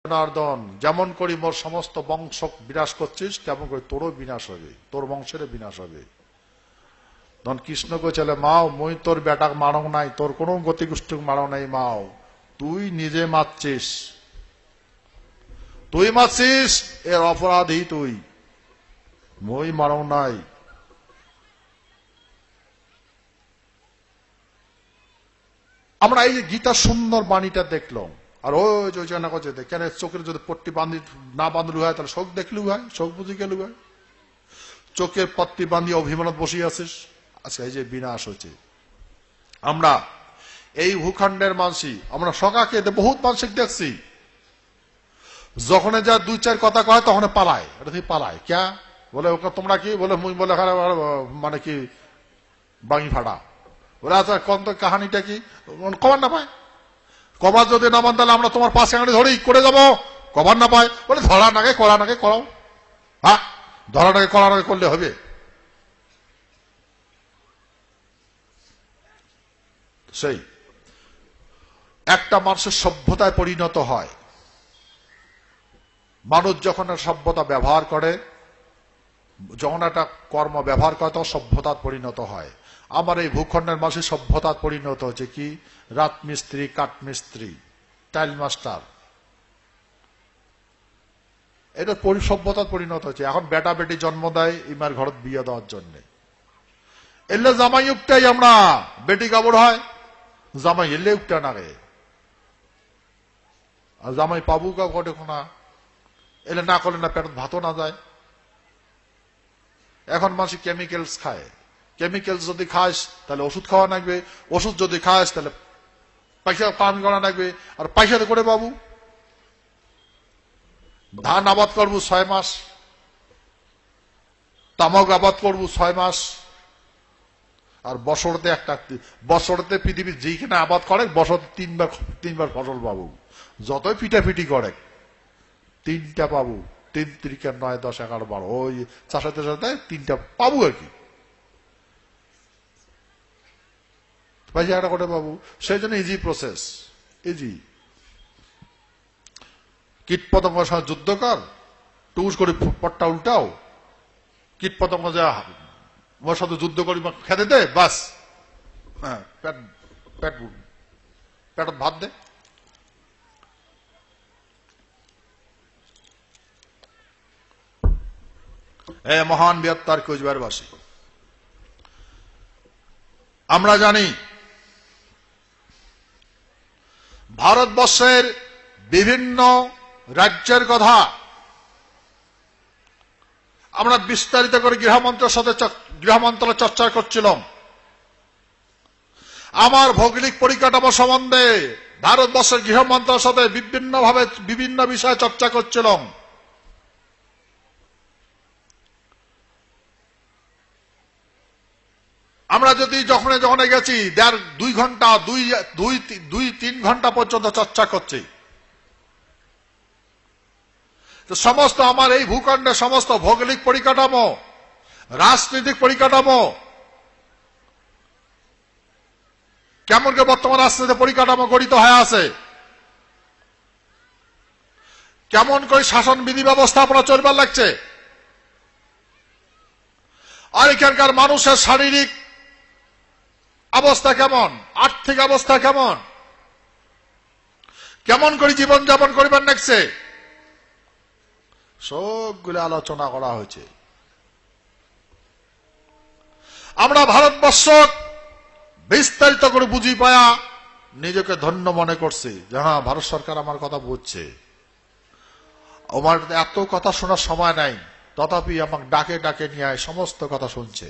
জনার্দন, যেমন করি মোর সমস্ত বংশ বিনাশ করছিস, তেমন করে তোরও বিনাশ হবে, তোর বংশের বিনাশ হবে। তখন কৃষ্ণ কইছিল, মাও মই তোর বেটাক মারং নাই, তোর কোনো গতিগোষ্ঠীক মারং নাই মাও, তুই নিজে মারছিস, তুই মারছিস, এর অপরাধী তুই, মই মারং নাই। আমরা এই যে গীতার সুন্দর বাণীটা দেখলাম, আর ওই যে না করছে কেন চোখের যদি পট্টি বাঁধি না বাঁধলু হয় তাহলে চোখ দেখলু হয়, চোখ বুঝি গেলু হয়, চোখের পট্টি বাঁধিয়ে অভিমানত বসিয়ে আছিস। আচ্ছা, এই যে বিনাশ হয়েছে, আমরা এই ভূখণ্ডের মানসি, আমরা সকাকে বহুত মানসিক দেখছি, যখন যা দুই চার কথা কয় তখন পালায়, এটা তুই পালায় ক্যা বলে, ওকে তোমরা কি বলে, মুই বলে মানে কি বাঙি ফাটা বলে। আচ্ছা কোন তো কাহানিটা কি কবার না পায়, কবার যদি না মান তাহলে আমরা তোমার পাশে আঙুলি ধরেই করে যাবো, কবার না পায় বলে ধরা নাগে করা নাগে করাও, হ্যাঁ ধরা নাগে করা নাগে করলে হবে। সেই একটা মানুষের সভ্যতায় পরিণত হয়, মানুষ যখন সভ্যতা ব্যবহার করে, যখন একটা কর্ম ব্যবহার করে তখন সভ্যতার পরিণত হয়। আমার এই ভূখণ্ডের মানুষের সভ্যতার পরিণত হচ্ছে কি, রাজমিস্ত্রি, কাঠমিস্ত্রি, টাইল মাস্টার, এটা সভ্যতার পরিণত হচ্ছে। এখন বেটা বেটি জন্ম দেয় ইমার ঘরত বিয়ে দেওয়ার জন্য, এলে জামাই উঠটাই আমরা বেটি কাপড় হয়, জামাই এলে উঠটা নাগে, আর জামাই পাবু কা ঘটে না, এলে না করলে না পেটত ভাতও না যায়। এখন মানুষ কেমিক্যালস খায়, কেমিক্যালস যদি খাস তাহলে ওষুধ খাওয়া লাগবে, ওষুধ যদি খাস তাহলে পয়সা পান করা লাগবে, আর পয়সাতে করে পাবো। ধান আবাদ করবো 6 মাস, তামাক আবাদ করবো 6 মাস, আর বছরতে পৃথিবীর যেখানে আবাদ করে বছর তিনবার ফসল পাবো, যতই পিটাপিটি করে 3টা পাবো, 3 3 9 10 11 12, ওই চাষাতে সাথে 3টা পাবো আর কি, পয়সা একটা করে পাবো। সেই জন্য ইজি প্রসেস, ইজি। কীট পতঙ্গের সাথে যুদ্ধ কর, টুস করে পট্টা উল্টাও, কীট পতঙ্গ যা ওর সাথে যুদ্ধ করি খেতে দে, বাস হ্যাঁ পেটত ভাত দে। এ মহান বৃহত্তর কোচবিহারবাসী, আমরা জানি ভারতবর্ষের বিভিন্ন রাজ্যের কথা আমরা বিস্তারিত করে গৃহমন্ত্রণালয়ে চর্চা করছিলাম। আমার ভৌগোলিক পরিকাঠামো সম্বন্ধে ভারতবর্ষের গৃহমন্ত্রণালয়ের সাথে বিভিন্ন বিষয়ে চর্চা করছিলাম। আমরা যদি যখন গেছি 2 ঘন্টা 2-3 ঘন্টা পর্যন্ত চর্চা করছি, সমস্ত আমার এই ভূখণ্ডের সমস্ত ভৌগোলিক পরিকাঠামো, রাজনৈতিক পরিকাঠামো, কেমন করে বর্তমান রাজনৈতিক পরিকাঠামো গঠিত হয়ে আছে, কেমন করে শাসন বিধি ব্যবস্থাপনা চলবার লাগছে, আর এখানকার মানুষের শারীরিক অবস্থা কেমন, আর্থিক অবস্থা কেমন, কেমন করে জীবনযাপন করিবার লাগছে, সবগুলো আলোচনা করা হয়েছে। আমরা ভারতবর্ষ বিস্তারিত করে বুঝি পায়া নিজেকে ধন্য মনে করছি যে হ্যাঁ ভারত সরকার আমার কথা বুঝছে। আমার এত কথা শোনার সময় নাই, তথাপি আমাকে ডাকে ডাকে নিয়ে সমস্ত কথা শুনছে।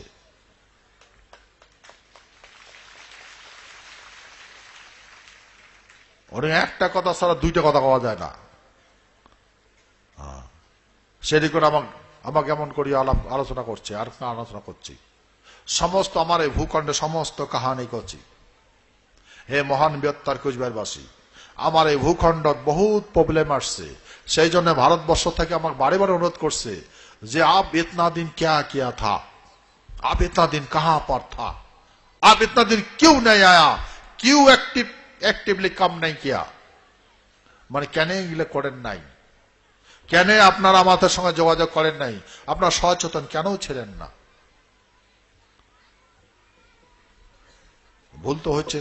অনেক একটা কথা ছাড়া 2টা কথা পাওয়া যায় না, সেদিক করে আমাকে এমন করি আলোচনা করছে, আর আলোচনা করছি, সমস্ত আমার এই ভূখণ্ডে সমস্ত কাহানি করছি। হে মহান বৃহত্তর কোচবিহারবাসী, আমার এই ভূখণ্ড বহুত প্রবলেম আসছে, সেই জন্য ভারতবর্ষ থেকে আমাকে বারে বারে অনুরোধ করছে যে আপ ইতনা দিন क्या किया था, आप इतना दिन कहां पर था, आप इतना दिन क्यों नहीं आया, क्यों एक्टिवली काम नहीं किया। মানে কেন এগুলো করেন নাই, কেন আপনারা আমাদের সঙ্গে যোগাযোগ করেন নাই, আপনারা সচেতন কেন ছিলেন না? ভুল তো হচ্ছে,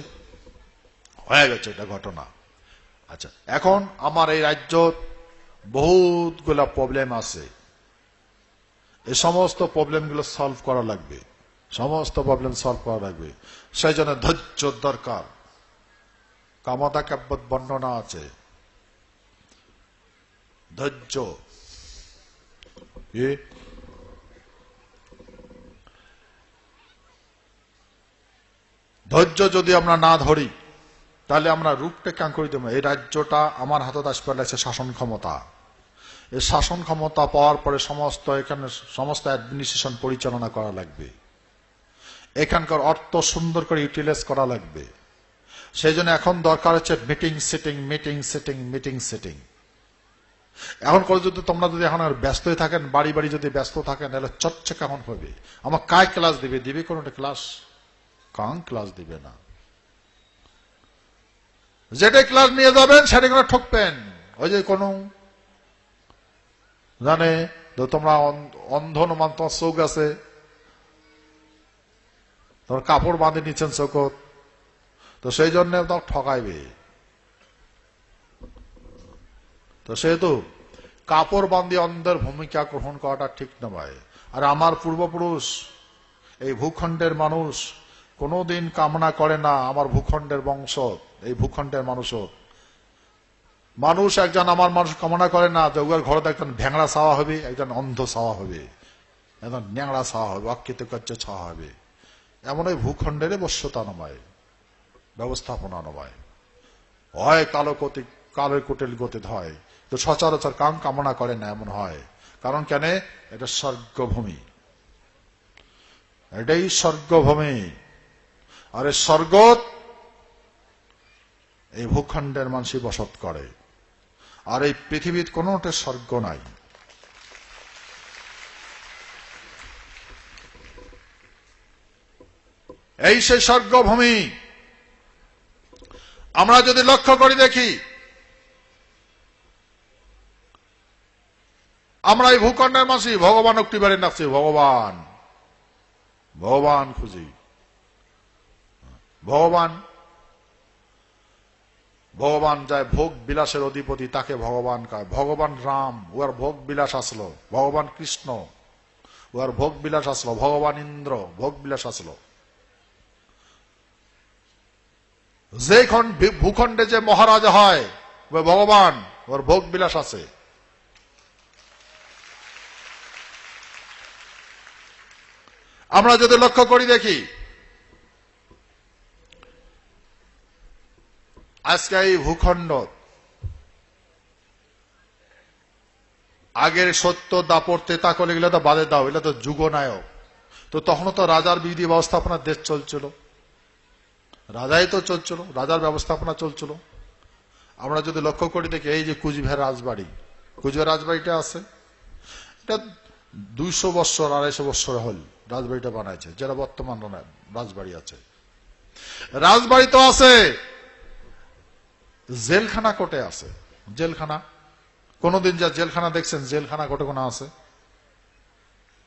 হয়ে গেছে এটা ঘটনা। আচ্ছা, এখন আমার এই রাজ্য বহুতগুলা প্রবলেম আছে, এই সমস্ত প্রবলেমগুলো সলভ করা লাগবে, সমস্ত প্রবলেম সলভ করা লাগবে। সেই জন্য ধৈর্য দরকার। কামতা কাব্যত বর্ণনা আছে, ধৈর্য। ধৈর্য যদি আমরা না ধরি তাহলে আমরা রূপটা কাঁ করে দেব। এই রাজ্যটা আমার হাতত আসবে লাগছে শাসন ক্ষমতা। এই শাসন ক্ষমতা পাওয়ার পরে সমস্ত এখানে সমস্ত অ্যাডমিনিস্ট্রেশন পরিচালনা করা লাগবে, এখানকার অর্থ সুন্দর করে ইউটিলাইজ করা লাগবে। সেই জন্য এখন দরকার হচ্ছে meeting sitting, meeting sitting, meeting sitting. এখন করে যদি তোমরা যদি এখন আর ব্যস্ত থাকেন, বাড়ি বাড়ি যদি ব্যস্ত থাকেন, তাহলে চর্চা কেমন হবে? আমার কায় ক্লাস দিবে? দিবে কোনটা ক্লাস? কাং ক্লাস দিবে না। যেটা ক্লাস নিয়ে যাবেন সেটা করে ঠকবেন। ওই যে কোন জানে তোমরা অন্ধ মান, তোমার চোখ আছে, তোমার কাপড় বাঁধে নিচ্ছেন চোখত, তো সেই জন্য তোমার ঠকাইবে। তো সেহেতু কাপড় বান্ধি অন্ধের ভূমিকা গ্রহণ করাটা ঠিক নয়। আর আমার পূর্বপুরুষ এই ভূখণ্ডের মানুষ কোনদিন কামনা করে না আমার ভূখণ্ডের বংশ, এই ভূখণ্ডের মানুষ একজন আমার মানুষ কামনা করে না যে ওর ঘরে একজন ভ্যাংড়া ছাওয়া হবে, একজন অন্ধ ছাওয়া হবে, একজন ন্যাংড়া ছাওয়া হবে, অকৃতকার্য ছাওয়া হবে। এমন ওই ভূখণ্ডের বশ্যতা নয়, ব্যবস্থাপনা নয়। হয় কালো কুটিল গতি হয়, তো সচরাচর কাম কামনা করে না এমন হয়। কারণ কেন? এটা স্বর্গভূমি, এটাই স্বর্গভূমি। আর এই স্বর্গ এই ভূখণ্ডের মানুষই বসত করে। আর এই পৃথিবীর কোনটা স্বর্গ নাই। এই সেই স্বর্গভূমি। আমরা যদি লক্ষ্য করে দেখি, আমরা এই ভূখণ্ডের মাসি ভগবান একটিবারে নাচছি, ভগবান ভগবান খুঁজি, ভগবান ভগবান যায় ভোগ বিলাসের অধিপতি, তাকে ভগবান কয়। ভগবান রাম, ওর ভোগ বিলাস আসলো। ভগবান কৃষ্ণ, ওর ভোগ বিলাস আসলো। ভগবান ইন্দ্র, ভোগ বিলাস আসলো। যে ভূখণ্ডে যে মহারাজা হয় ভগবান, ওর ভোগ বিলাস আছে। আমরা যদি লক্ষ্য করি দেখি, আজকে এই ভূখণ্ড আগের সত্য দাপড় তেতা করে এগুলো তো বাদে দাও, এগুলো তো যুগনায়ক। তো তখনও তো রাজার বিধি ব্যবস্থাপনার দেশ চলছিল, রাজাই তো চলছিল, রাজার ব্যবস্থাপনা চলছিল। আমরা যদি লক্ষ্য করি দেখি, এই যে কুচবিহার রাজবাড়ি, কুচবিহার রাজবাড়িটা আছে, এটা 200 বছর 250 বছর হল রাজবাড়িটা বানাইছে, যেটা বর্তমান রাজবাড়ি আছে। রাজবাড়ি তো আছে, জেলখানা কোটে আছে। জেলখানা কোনদিন যা জেলখানা দেখছেন? জেলখানা কোটে কোন আছে?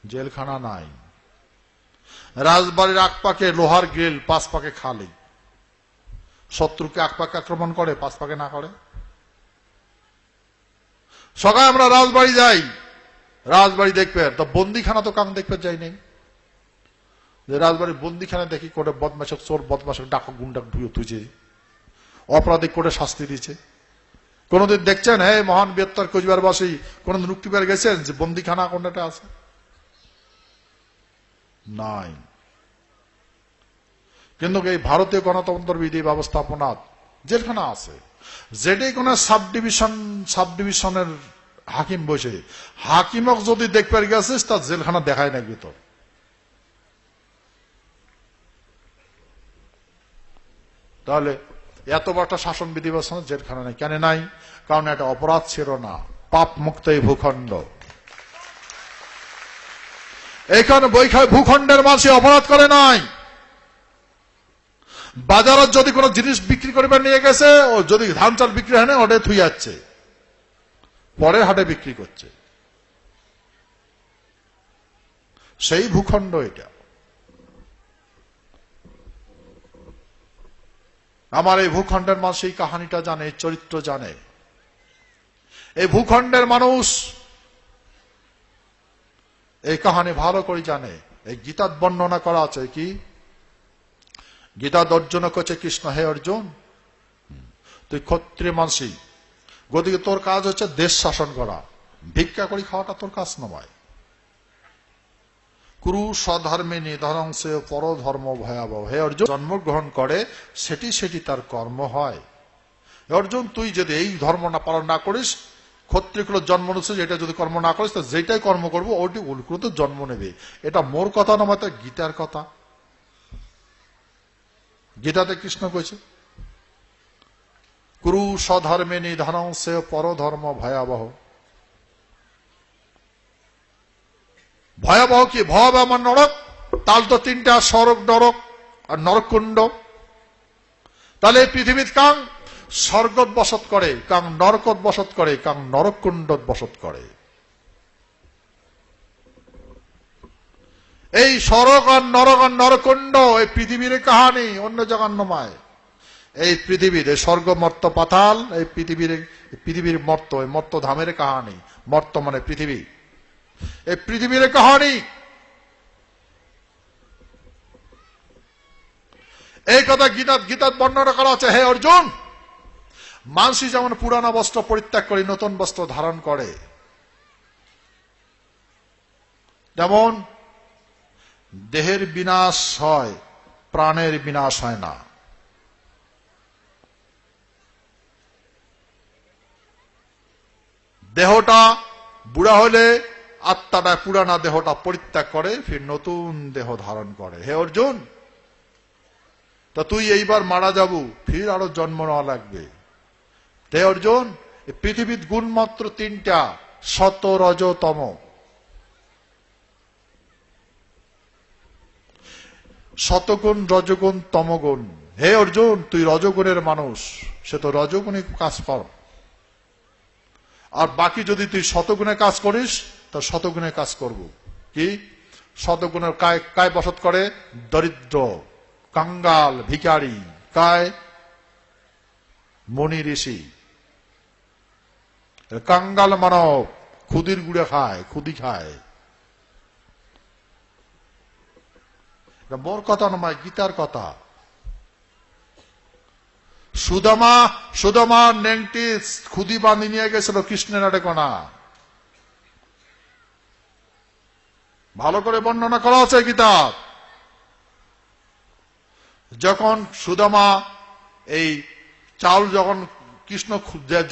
জেলখানা নাই। রাজবাড়ির আকপাকে লোহার গ্রিল, পাঁচ পাকে খালি। শত্রুকে আকপাকে আক্রমণ করে, পাঁচ পাকে না করে। সকালে আমরা রাজবাড়ি যাই, রাজবাড়ি দেখবে তো বন্দিখানা তো কাম দেখবে যাই নেই। যে রাজবাড়ির বন্দিখানা দেখি কোটে বদমাশক, চোর বদমাশক, ডাকক গুন্ডাক ধুয়ে তুইছে, অপরাধী করে শাস্তি দিচ্ছে। কোনদিন দেখছেন হে মহান বৃহত্তর কোচবিহারবাসী কোনদিন রুক্তিবার গেছেন যে বন্দিখানা কোনটা আছে? নাই। কিন্তু এই ভারতীয় গণতন্ত্র বিধি ব্যবস্থাপনা জেলখানা আছে। যেটাই কোন সাবডিভিশনের হাকিম বসে, হাকিমক যদি দেখবার গেছিস তার জেলখানা দেখায় না ভিতর। তাহলে এত বড় শাসন বিধি ব্যবস্থা জেলখানা নেই কেন? নাই, কারণ এটা অপরাধ ছিল না, পাপ মুক্ত এই ভূখণ্ড। এইখানে ভূখণ্ডের মানুষ অপরাধ করে নাই। বাজারত যদি কোনো জিনিস বিক্রি করবে নিয়ে গেছে, ও যদি ধান চাল বিক্রি হয় না, ওটা থুই যাচ্ছে, পরের হাটে বিক্রি করছে। সেই ভূখণ্ড এটা। আমার এই ভূখণ্ডের মানুষ এই কাহানিটা জানে, চরিত্র জানে। এই ভূখণ্ডের মানুষ এই কাহানি ভালো করে জানে। এই গীতার বর্ণনা করা আছে কি, গীতা অর্জুন করছে কৃষ্ণ, হে অর্জুন, তুই ক্ষত্রিয় মানসি, গতিকে তোর কাজ হচ্ছে দেশ শাসন করা, ভিক্ষা করে খাওয়াটা তোর কাজ নয়। কুরু স্বধর্মে নিধনংসে পরধর্ম ভয়াবহ। হে অর্জুন, জন্মগ্রহণ করে সেটি সেটি তার কর্ম হয়। অর্জুন, তুই যদি এই ধর্ম না পালন না করিস, ক্ষত্রিয়কুল জন্ম নিচ্ছে, যেটা যদি কর্ম না করিস, তা যেটাই কর্ম করবো ওটি উল্কুল জন্ম নেবে। এটা মোর কথা নয়, তো গীতার কথা। গীতাতে কৃষ্ণ কইছে, কুরু স্বধর্মে নিধনংসে পরধর্ম ভয়াবহ। ভয়াবহ কি? ভয়াবহ আমার নরক। তাল তো তিনটা, স্বর্গ, নরক আর নরকুণ্ড। তাহলে পৃথিবীর কাং স্বর্গত বসত করে, কাং নরকত বসত করে, কাং নরকুণ্ডত বসত করে। এই স্বর্গ আর নরক আর নরকুণ্ড এই পৃথিবীর কাহানি, অন্য জায়গার নয়। এই পৃথিবীর স্বর্গ মর্ত পাতাল, এই পৃথিবীর মর্ত, এই মর্ত ধামের কাহানি। মর্ত মানে পৃথিবী, এই পৃথিবীর কাহানি। এই কথা গীতার বর্ণনা করা আছে। হে অর্জুন, মানসি যেমন পুরানা বস্ত্র পরিত্যাগ করে নতুন বস্ত্র ধারণ করে, যেমন দেহের বিনাশ হয়, প্রাণের বিনাশ হয় না। দেহটা বুড়া হলে আত্মাটা পুরানা দেহটা পরিত্যাগ করে, ফির নতুন দেহ ধারণ করে। হে অর্জুন, তা তুই এইবার মারা যাবো, ফির আরো জন্ম নেওয়া লাগবে। হে অর্জুন, পৃথিবীর গুণ মাত্র তিনটা, সত, রজ, তম। শতগুণ, রজগুণ, তমগুণ। হে অর্জুন, তুই রজগুণের মানুষ, সে তো রজগুণে কাজ কর। আর বাকি যদি তুই শতগুণে কাজ করিস, তা শতগুণে কাজ করব। কি? শতগুণের কায় বসত করে দরিদ্র, কাঙ্গাল, ভিখারি। কায়? মুনি ঋষি। কাঙ্গাল মানব খুদির গুড়ে খায়, খুদি খায়। মোর কথা নয়, গীতার কথা। সুদামা নেংটি খুদি বাঁধি নিয়ে গেছিল কৃষ্ণের আড়েকোনা। ভালো করে বর্ণনা করা আছে গীতা। যখন সুদামা এই চাল, যখন কৃষ্ণ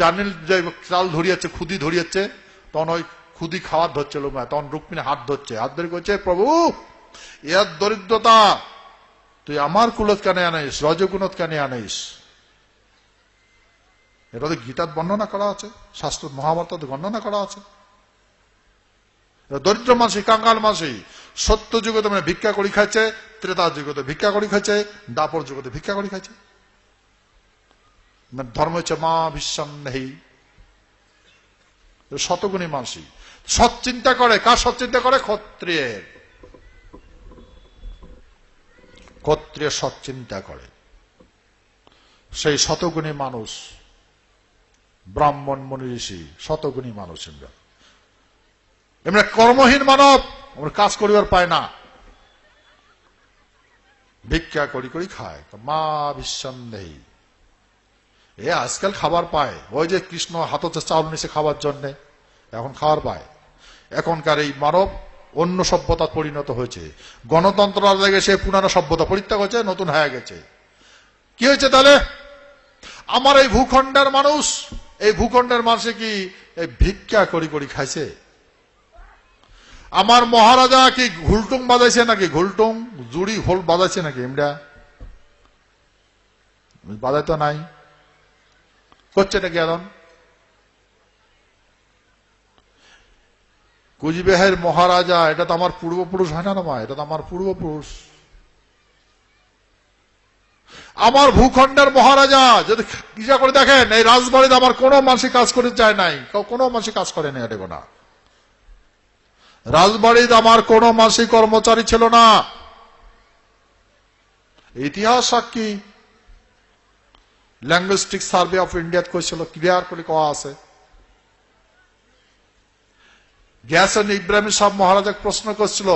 জানিল যে চাল ধরিয়েছে, খুদি ধরিয়েছে, তখন ওই খুদি খাওয়ার ধরছিল, তখন রুক্মিণী হাত ধরছে, হাত ধরে কইছে, প্রভু এর দরিদ্রতা তুই আমার কুলত কেন আনিস, রজগুণত কেন আনিস? এটা তো গীতার বর্ণনা করা আছে, শাস্ত্র মহাভারত বর্ণনা করা আছে। দরিদ্র মাসি, কাঙ্গাল মাসি, সত্য যুগতে মানে ভিক্ষা করি খাইছে, ত্রেতা যুগতে ভিক্ষা করি খাইছে, দাপর যুগতে ভিক্ষা করি খাইছে। ধর্ম হচ্ছে মা বিশ্বান নেই। শতগুণী মানসী সৎ চিন্তা করে। কার সৎ চিন্তা করে? ক্ষত্রিয়ের। ক্ষত্রিয় সৎ চিন্তা করে। সেই শতগুণী মানুষ, ব্রাহ্মণ, মুনি, ঋষি, শতগুণী মানুষ। এমনি কর্মহীন মানব, আমরা কাজ করিবার পায় না, ভিক্ষা করি করি খায়, মা বিশ্বান নেই। এ আজকাল খাবার পায়, ওই যে কৃষ্ণ হাততে চাউল নিছে খাবার জন্য, এখন খাবার পায়। এখনকার এই মানব অন্য সভ্যতা পরিণত হয়েছে। গণতন্ত্র লেগে সে পুরানো সভ্যতা পরিত্যাগ হয়েছে, নতুন হয়ে গেছে। কি হয়েছে তাহলে? আমার এই ভূখণ্ডের মানুষ, এই ভূখণ্ডের মানুষে কি এই ভিক্ষা করি করি খাইছে? আমার মহারাজা কি ঘুলটুং বাজাইছে নাকি? ঘুলটুং জুড়ি হোল বাজাইছে নাকি? এমরা বাজাই তো নাই, করছে নাকি এখন? কুচবিহারের মহারাজা, এটা তো আমার পূর্বপুরুষ হয় না, না, এটা তো আমার পূর্বপুরুষ। আমার ভূখণ্ডের মহারাজা যদি ইচ্ছা করে দেখেন, এই রাজবাড়িতে আমার কোনো মানুষই কাজ করে যায় নাই, কোনো মানুষই কাজ করে নাই। দেখো না, রাজবাড়িতে আমার কোনো মাসিক কর্মচারী ছিল না। ইতিহাস সাক্ষী, ল্যাঙ্গুইস্টিক সার্ভে অফ ইন্ডিয়া কইছিল, ক্লিয়ার করে কোয়া আছে। গিয়াসেন ইব্রাহিম সাহেব মহারাজা প্রশ্ন করছিল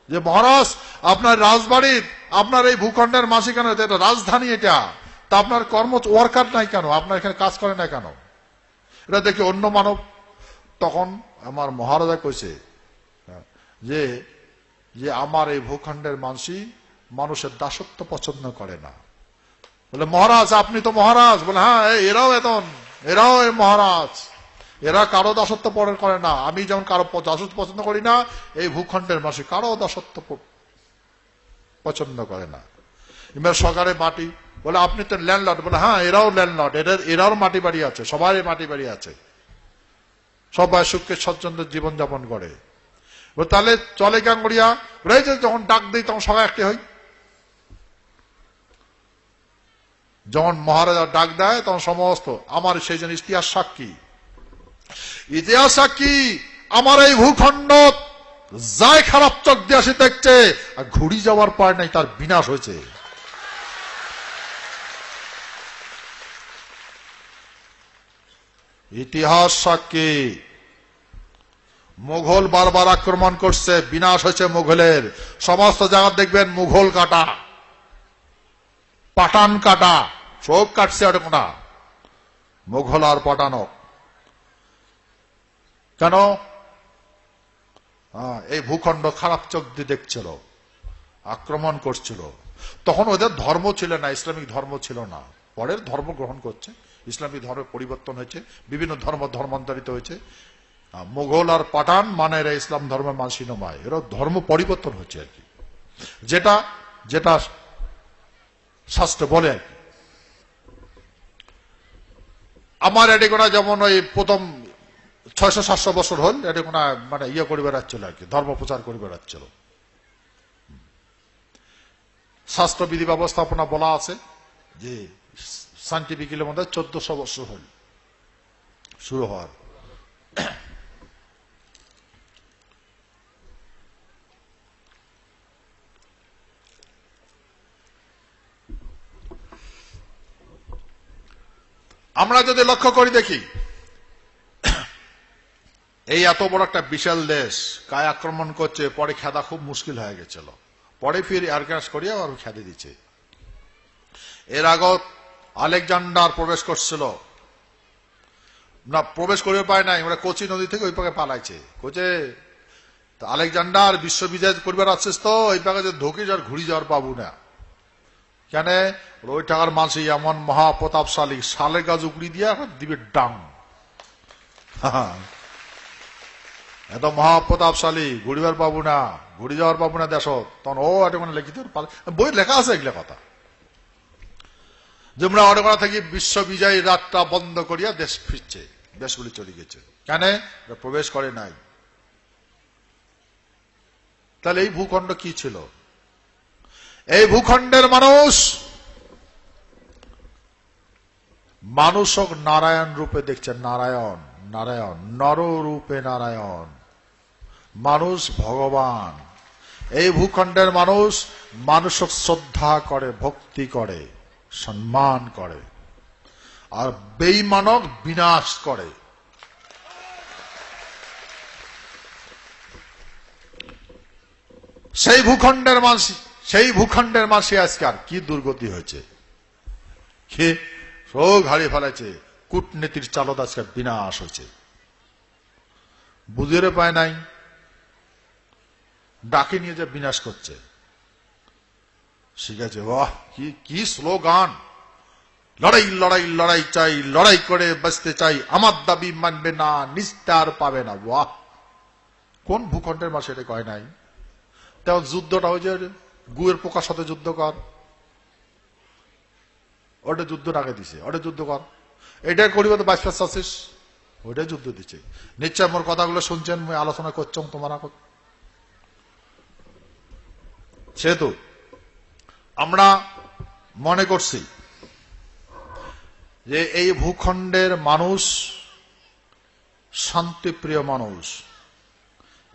যে মহারাজ, আপনার রাজবাড়ির, আপনার এই ভূখণ্ডের মাসিকানা, এটা রাজধানী, এটা তা আপনার ওয়ার্কার নাই কেন, আপনার এখানে কাজ করে না কেন? এটা দেখি অন্য মানব। তখন আমার মহারাজা কইছে যে যে আমার এই ভূখণ্ডের মানুষের দাসত্ব পছন্দ করে না। বলে মহারাজ আপনি তো মহারাজ? বলে হ্যাঁ, এরাও এরাও মহারাজ, এরা কারো দাসত্ব করে না। আমি যেমন কারো দাসত্ব পছন্দ করি না, এই ভূখণ্ডের মানুষ কারো দাসত্ব পছন্দ করে না। এবার সরকারে মাটি, বলে আপনি তো ল্যান্ডলর্ড? বলে হ্যাঁ, এরাও ল্যান্ডলর্ড, এরাও মাটি বাড়ি আছে, সবারই মাটি বাড়ি আছে, সবাই সুখে স্বচ্ছন্দের জীবনযাপন করে। তাহলে চলে কেন করিয়া? যখন ডাক দিই তখন সবাই একটি হই। যখন মহারাজা ডাক দেয় তখন সমস্ত আমার সেই জন্য ইতিহাস সাক্ষী, আমার এই ভূখণ্ড যাই খারাপ চোখ দিয়ে আসে দেখছে, আর ঘুরি যাওয়ার পর নাই তার বিনাশ হয়েছে। ইতিহাস সাক্ষী, মুঘল বারবার আক্রমণ করছে, বিনাশ হয়েছে মুঘলের। সমস্ত জায়গা দেখবেন মুঘল কাটা, পাঠান কাটা, সব কাটছে ওটা, মুঘল আর পাঠানো। কেন? এই ভূখণ্ড খারাপ চোখ দিয়ে দেখছিল, আক্রমণ করছিল। তখন ওদের ধর্ম ছিল না, ইসলামিক ধর্ম ছিল না। পরের ধর্ম গ্রহণ করছে, ইসলামিক ধর্মের পরিবর্তন হয়েছে, বিভিন্ন ধর্মান্তরিত হয়েছে। মুঘল আর পাঠান মানে এরা ইসলাম ধর্মের মানুষই নয়, এরা ধর্ম পরিবর্তন হচ্ছে আর কি, যেটা যেটা শাস্ত্র বলে আর কি। আমার এডিকোনা যেমন ওই প্রথম 600-700 বছর হল, এডিকোনা মানে ইয়ে করে বেড়াচ্ছিল আর কি, ধর্ম প্রচার করে বেড়াচ্ছিল। শাস্ত্রবিধি ব্যবস্থাপনা বলা আছে যে সাইন্টিফিক্যালের মধ্যে 1400 বছর হল শুরু হওয়ার। আমরা যদি লক্ষ্য করি দেখি, এই এত বড় একটা বিশাল দেশ কায় আক্রমণ করছে, পরে খেদা খুব মুশকিল হয়ে গেছিল। পরে ফির এয়ারক্রাশ করিয়া আর খেদে দিচ্ছে। এর আগত আলেকজান্ডার প্রবেশ করছিল না, প্রবেশ করে পায় নাই, ওরা কোচি নদী থেকে ওই পাকে পালাইছে। কোচে আলেকজান্ডার বিশ্ববিজয় করবার আসছিস তো, ওই পাকে যে ঢুকে যাওয়ার ঘুরি যাওয়ার পাবো না। কেন? ওই টাকার মাঝে এমন মহাপ্রতাপশালী, শালের গাছ উকড়ি দিয়া দিবে ডাং, এত মহাপ্রতাপশালী, ঘুরিবার পাবো না, ঘুরি যাওয়ার পাবো না দেশ। তখন ও এটা মানে লিখিত বই লেখা আছে এগুলো কথা, যেমন অনেকটা থেকে বিশ্ববিজয়ী রাতটা বন্ধ করিয়া দেশ ফিরছে, দেশগুলি চলে গেছে। কেন? প্রবেশ করে নাই। তাহলে এই ভূখণ্ড কি ছিল? এই ভূখণ্ডের মানুষ নারায়ণ রূপে দেখছে, নারায়ণ, নারায়ণ, নর রূপে নারায়ণ, মানুষ ভগবান। এই ভূখণ্ডের মানুষ শ্রদ্ধা করে, ভক্তি করে, সম্মান করে, আর বেঈমানক বিনাশ করে। সেই ভূখণ্ডের মাসে আজকাল কি দুর্গতি হয়েছে, কে সব হারিয়ে ফেলেছে। কূটনীতির চালত আজকাল বিনাশ হয়েছে, বুঝিয়ে পায় নাই, ডাকে নিয়ে যে বিনাশ করছে। শিখেছে, বাহ কি স্লোগান, লড়াই লড়াই লড়াই চাই, লড়াই করে বাঁচতে চাই, আমার দাবি মানবে না, নিস্তার পাবে না। বাহ, কোন ভূখণ্ডের মাসে এটা কয় নাই? তেমন যুদ্ধটা হয়েছে, গুয়ের পোকার সাথে যুদ্ধ কর, ওটা যুদ্ধ ডাকে দিছে, ওটা যুদ্ধ কর, এটা করিবে তো 22 চাচ্ছিস, ওইটাই যুদ্ধ দিচ্ছে। নিশ্চয় মোর কথাগুলো শুনছেন, আমি আলোচনা করছি তোমারা। সেহেতু আমরা মনে করছি যে এই ভূখণ্ডের মানুষ শান্তিপ্রিয় মানুষ,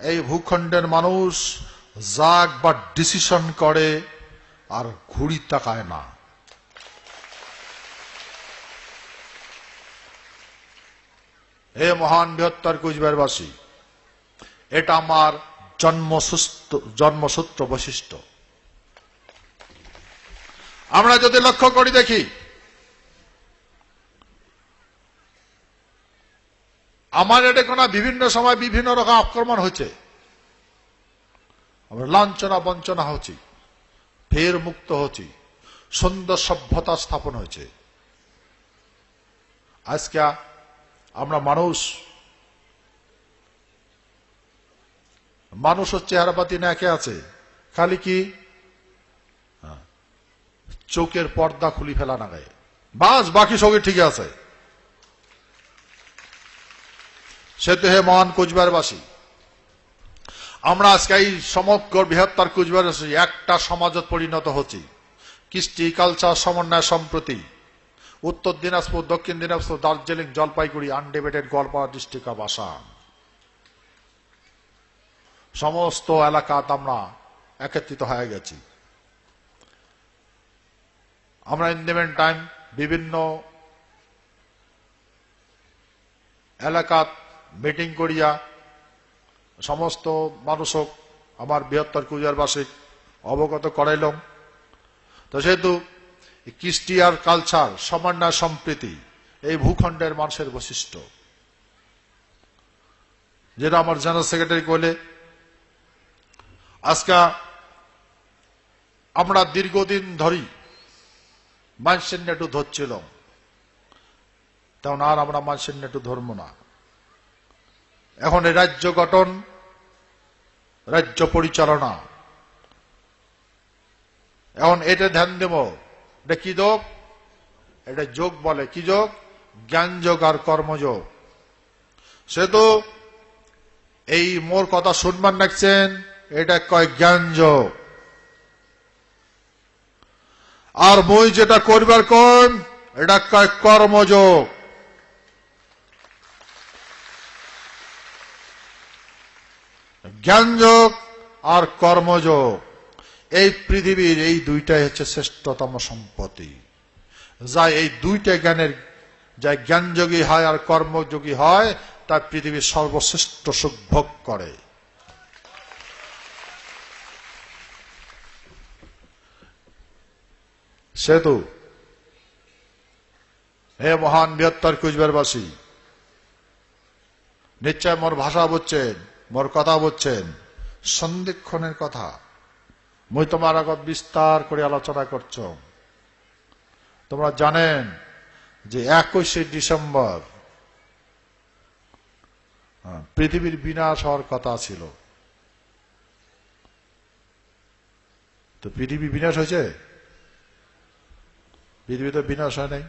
এই ভূখণ্ডের মানুষ যা একবার ডিসিশন করে আর ঘুড়ি তাকায় না। হে মহান বৃহত্তর কুচবিহারবাসী, এটা আমার জন্মসূত্র বৈশিষ্ট্য। আমরা যদি লক্ষ্য করি দেখি, আমার এটা কোন বিভিন্ন সময় বিভিন্ন রকম আক্রমণ হয়েছে, আমরা লাঞ্ছনা বঞ্চনা হচ্ছি, ফের মুক্ত হচ্ছি, সুন্দর সভ্যতা স্থাপন হয়েছে। আজকে আমরা মানুষের চেহারাপাতি না একে আছে, খালি কি চোখের পর্দা খুলি ফেলা না গায়ে, বাস বাকি সবই ঠিক আছে। সেতু হে মহান কুচবিহারবাসী, আমরা আজকে এই সমগ্র বৃহত্তর কুচবিহারবাসী একটা সমাজত পরিণত হচ্ছি। কৃষ্টি কালচার সমন্বয় সম্প্রতি উত্তর দিনাজপুর, দক্ষিণ দিনাজপুর, দার্জিলিং, জলপাইগুড়ি, আনডিবেটেড গোয়ালপাড়া ডিস্ট্রিক্ট অফ আসাম, সমস্ত এলাকাতে আমরা একত্রিত হয়ে গেছি। আমরা ইন দ্য মেন টাইম বিভিন্ন এলাকাত মিটিং করিয়া সমস্ত মানুষক আমার বৃহত্তর কুচবিহারবাসী অবগত করাইলাম। তো সেহেতু কৃষ্টি আর কালচার সমন্বয় সম্প্রীতি এই ভূখণ্ডের মানুষের বৈশিষ্ট্য, যেটা আমার জেনারেল সেক্রেটারি কইলে, আজকে আমরা দীর্ঘদিন ধরি মানুষের নেটু ধরছিলাম, তেমন আর আমরা মানুষের নেটু ধরব না। এখন এই রাজ্য গঠন, রাজ্য পরিচালনা, এখন এটা ধ্যান দেব। এটা কি যোগ? এটা যোগ বলে। কি যোগ? জ্ঞান যোগ আর কর্মযোগ। সেহেতু এই মোর কথা শুনবার নাকছেন, এটা কয় জ্ঞান যোগ। আর মই যেটা করবার কোন, এটা কয় কর্মযোগ। জ্ঞানযোগ আর কর্মযোগ, এই পৃথিবীর এই দুইটাই হচ্ছে শ্রেষ্ঠতম সম্পত্তি। যা এই দুইটা জ্ঞানের, যা জ্ঞানযোগী হয় আর কর্মযোগী হয়, তা পৃথিবীর সর্বশ্রেষ্ঠ সুখ ভোগ করে। সেতু হে মহান বৃহত্তর কুচবিহারবাসী, নিশ্চয় মোর ভাষা বুঝছেন, মোর কথা বুঝছেন, সন্ধিক্ষণের কথা মুই তোমার আগত বিস্তার করে আলোচনা করছ। তোমরা জানেন যে 21শে ডিসেম্বর পৃথিবীর বিনাশ হওয়ার কথা ছিল। তো পৃথিবী বিনাশ হয়েছে? পৃথিবী তো বিনাশ হয় নাই।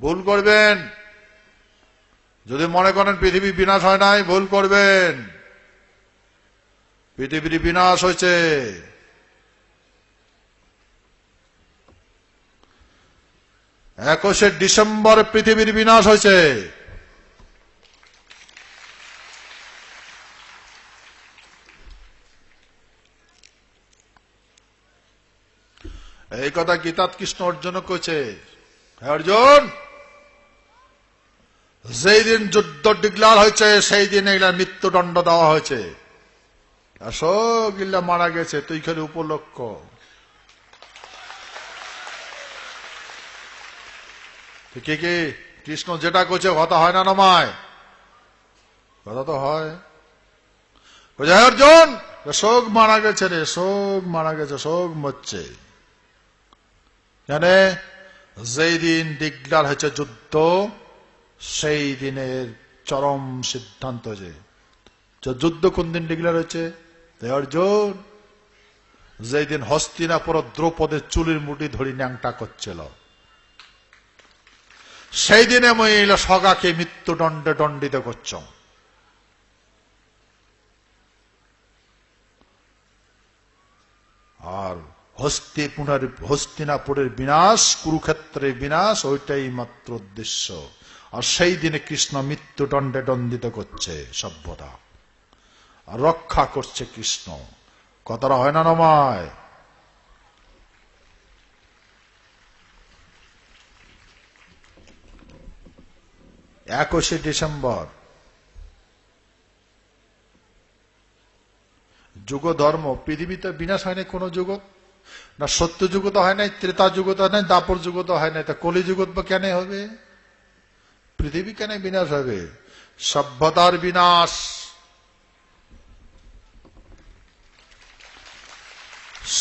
ভুল করবেন যদি মনে করেন পৃথিবী বিনাশ হয় নাই, ভুল করবেন। পৃথিবীর বিনাশ হয়েছে। 21শে ডিসেম্বর পৃথিবীর বিনাশ হয়েছে। এই কথা গীতাত কৃষ্ণ অর্জুন কইছে, হে অর্জুন, যেই দিন যুদ্ধ ডিক্লার হয়েছে সেই দিন এগুলা মৃত্যুদণ্ড দেওয়া হয়েছে। সবগুলা মারা গেছে, তুই খালি উপলক্ষ। কে কি কৃষ্ণ যেটা করছে কথা হয় না নমায়? কথা তো হয়। হে অর্জুন, শোক মারা গেছে রে, শোক মারা গেছে, শোক মরছে। জানে যেই দিন ডিক্লার হয়েছে যুদ্ধ, সেই দিনের চরম সিদ্ধান্ত যে যুদ্ধ কোন দিন ডিক্লার হয়েছে? অর্জুন, যেই দিন হস্তিনাপুর দ্রৌপদের চুলির মুঠি ধরি ন্যাংটা করছিল, সেই দিনে মহিলা সগাকে মৃত্যুদণ্ডে দণ্ডিত করছ। আর হস্তিনাপুরের বিনাশ, কুরুক্ষেত্রের বিনাশ, ওইটাই মাত্র উদ্দেশ্য। আর সেই দিনে কৃষ্ণ মৃত্যুদণ্ডে দণ্ডিত করছে সভ্যতা, আর রক্ষা করছে কৃষ্ণ। কথাটা হয় না নয়? 21শে ডিসেম্বর যুগ ধর্ম, পৃথিবীতে বিনাশ হয় না কোন যুগ, না সত্য যুগ তো হয় নাই, ত্রেতা যুগ তো হয় নাই, দাপর যুগ তো হয় নাই, তা কলি যুগ বা কেন হবে? পৃথিবী কেন বিনাশ হবে? সভ্যতার বিনাশ,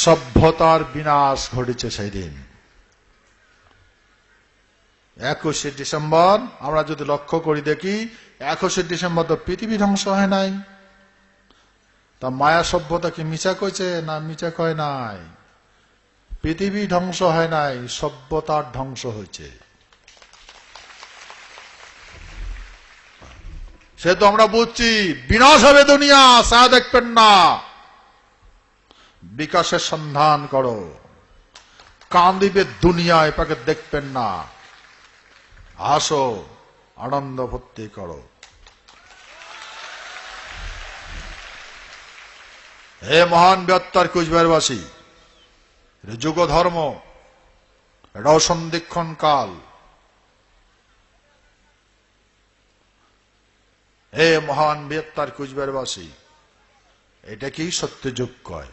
সভ্যতার বিনাশ ঘটেছে সেই দিন 21শে ডিসেম্বর। আমরা যদি লক্ষ্য করি দেখি, 21শে ডিসেম্বর তো পৃথিবী ধ্বংস হয় নাই, তা মায়া সভ্যতা কি মিছা কইছে? না, মিছা কয় নাই। পৃথিবী ধ্বংস হয় নাই, সভ্যতার ধ্বংস হয়েছে। সে তো আমরা বুঝছি বিনাশ হবে দুনিয়া, সা দেখবেন না। বিকাশের সন্ধান করো, কাঁদিবে দুনিয়া, এটাকে দেখবেন না। আসো, আনন্দ ভর্তি করো। হে মহান বৃহত্তর কুচবিহারবাসী, যুগ ধর্ম, এটাও সন্ধিক্ষণ কাল। হে মহান বৃহত্তর কুচবিহারবাসী, এটা কি সত্যযুগ কয়?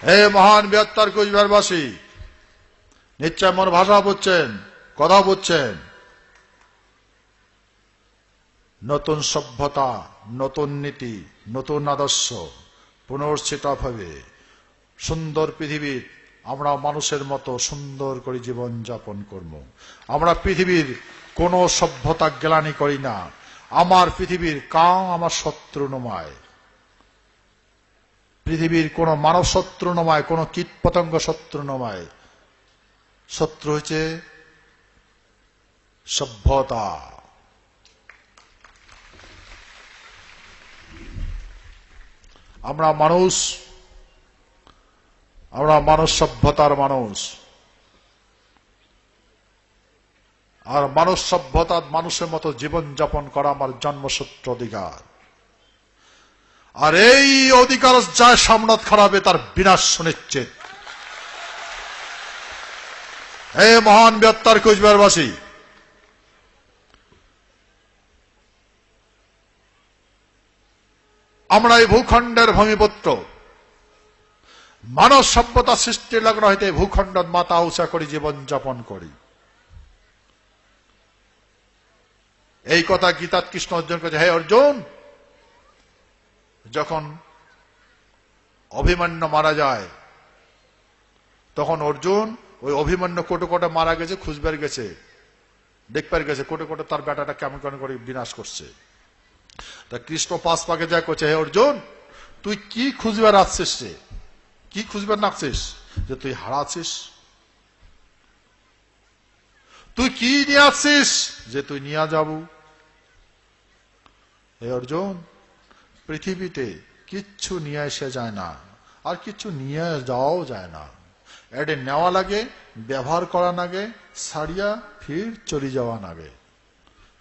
হে মহান বৃহত্তর কুচবিহারবাসী, নিশ্চয় মন ভাষা বুঝছেন, কথা বুঝছেন। নতুন সভ্যতা, নতুন নীতি, নতুন আদর্শ পুনর্চিত হবে। সুন্দর পৃথিবীর আমরা মানুষের মতো সুন্দর করে জীবন যাপন করব। আমরা পৃথিবীর কোন সভ্যতা গ্লানি করি না। আমার পৃথিবীর কাম আমার শত্রু নয়, পৃথিবীর কোন মানব শত্রু নয়, কোন কীট পতঙ্গ শত্রু নয়। শত্রু হচ্ছে সভ্যতা। আমরা মানুষ, আমরা মানুষ সভ্যতার মানুষ, আর মানুষ সভ্যতার মানুষের মতো জীবন যাপন করা আমার জন্মসূত্র অধিকার। আর এই অধিকার যা সামনত খারাপে তার বিনাশ সুনিশ্চিত। হে মহান বৃহত্তর কুচবিহারবাসী, আমরা এই ভূখণ্ডের ভূমিপুত্র, মানব সভ্যতা সৃষ্টির লগ্ন হইতে ভূখণ্ড মাথা উঁচা করি জীবন যাপন করি। এই কথা গীতাত কৃষ্ণ অর্জুন করেছে। হে অর্জুন, যখন অভিমন্যু মারা যায়, তখন অর্জুন ওই অভিমন্যু কোটে কোটে মারা গেছে, খুঁজবার গেছে, দেখবার গেছে কোটে কোটে তার বেটাটা কেমন কেমন করে বিনাশ করছে। তা কৃষ্ণ পাশ পাকে যা করছে, হে অর্জুন, তুই কি খুঁজবার আসছিস রে? কি খুঁজবার নাকছিস? যে তুই হারাছিস? তুই কি নিয়ে আসছিস যে তুই নিয়ে যাবো? হে অর্জুন, পৃথিবীতে কিচ্ছু নিয়ে এসে যায় না, আর কিচ্ছু নিয়ে যাওয়াও যায় না। এটা নেওয়া লাগে, ব্যবহার করা লাগে, ছাড়িয়া ফির চলে যাওয়া লাগে।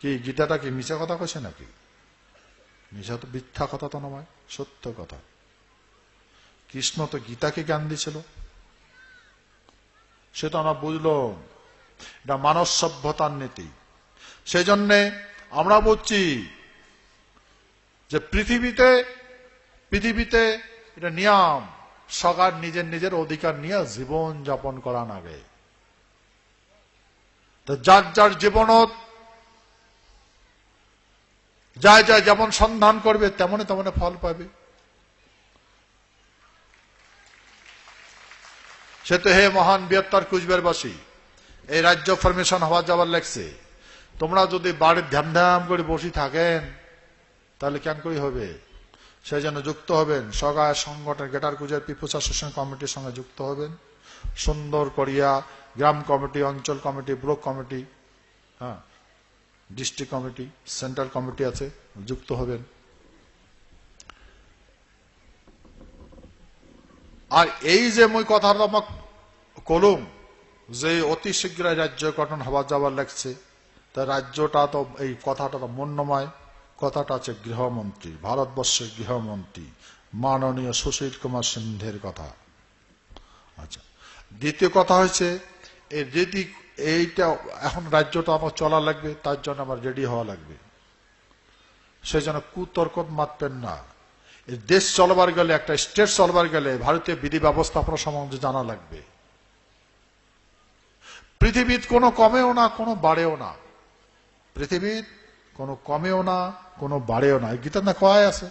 কি গীতাটা কি মিছা কথা কছে নাকি? মিছা তো, মিথ্যা কথা তো নয়, সত্য কথা। কৃষ্ণ তো গীতাকে জ্ঞান দিয়েছিল, সেটা আমরা বুঝলো। এটা মানব সভ্যতার নীতি। সেই জন্যে আমরা বুঝছি যে পৃথিবীতে এটা নিয়ম, সবার নিজের নিজের অধিকার নিয়ে জীবন যাপন করা লাগে। তো যার যার জীবনত যায় যায় যেমন সন্ধান করবে, তেমনি তেমনি ফল পাবে। সে তো হে মহান বৃহত্তর কুচবিহারবাসী, এই রাজ্য ফরমেশন হওয়া যাবার লাগছে। তোমরা যদি বাড়ির ধ্যান ধ্যান করে বসে থাকেন, তাহলে কেন করে হবে? সেই জন্য যুক্ত হবেন সগায় সংগঠন গেটার কুজার পিপুলস অ্যাসোসিয়েশন কমিটির সঙ্গে যুক্ত হবেন। সুন্দর করিয়া গ্রাম কমিটি, অঞ্চল কমিটি, ব্লক কমিটি, হ্যাঁ, ডিস্ট্রিক্ট কমিটি, সেন্ট্রাল কমিটি আছে, যুক্ত হবেন। আর এই যে মই কথাটা আমাক কলুম যে অতি শীঘ্রই রাজ্য গঠন হওয়া যাবার লাগছে, তা রাজ্যটা তো এই কথাটা মন নয়, কথাটা আছে গৃহমন্ত্রী, ভারতবর্ষের গৃহমন্ত্রী মাননীয় সুশীল কুমার সিন্ধের কথা। আচ্ছা, দ্বিতীয় কথা হয়েছে এই যদি এইটা এখন রাজ্যটা আমার চলা লাগবে, তার জন্য আমার রেডি হওয়া লাগবে। সেই জন্য কুতর্ক মাতবেন না। দেশ চলবার গেলে, একটা স্টেট চলবার গেলে ভারতীয় বিধি ব্যবস্থাপনা সম্বন্ধে জানা লাগবে। পৃথিবীর কোনো কমেও না, কোনো বাড়েও না, পৃথিবীর কোনো কমেও না, কোনো বাড়েও না, গীতার না কয় আছে।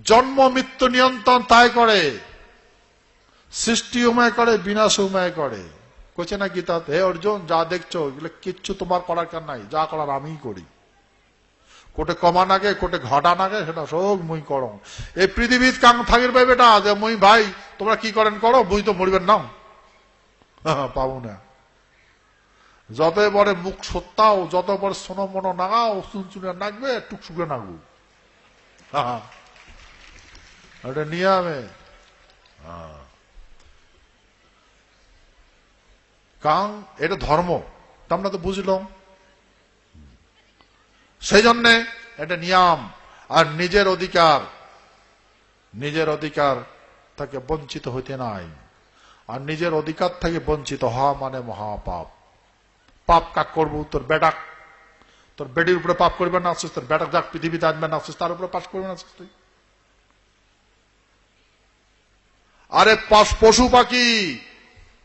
জন্ম মৃত্যু নিয়ন্ত্রণ তাই করে, সৃষ্টি উমায় করে, বিনাশ উমায় করে। কোচে না গীতা, হে অর্জুন যা দেখছো এগুলো কিচ্ছু তোমার করার কার নাই, যা করার আমিই করি। কোটে কমা নাগে, কোটে ঘটা নাগে, সেটা সব মুই করো। এই পৃথিবীর কাম থাকির ভাই বেটা যে মুই ভাই তোমরা কি করেন করো, মুই তো মরিবেন নাও পাবো না। যত বড় মুখ সত্তাও, যত বড় সোনো মনো নাগাও, চুনচুনে নাগবে, টুকসুকে নাগবো। এটা নিয়মে কারণ এটা ধর্ম, আমরা তো বুঝলাম। সেই জন্যে এটা নিয়ম। আর নিজের অধিকার, নিজের অধিকার থেকে বঞ্চিত হইতে নাই। আর নিজের অধিকার থেকে বঞ্চিত হওয়া মানে মহাপাপ। পাপ কাক করবো? তোর বেটাক, তোর বেডির উপরে পাপ করবে না আসছিস, তোর বেটাক যাক পৃথিবীতে আসবে না আসছিস, তার উপরে পাপ করবে না আসছিস তুই। আরে পশু পাখি,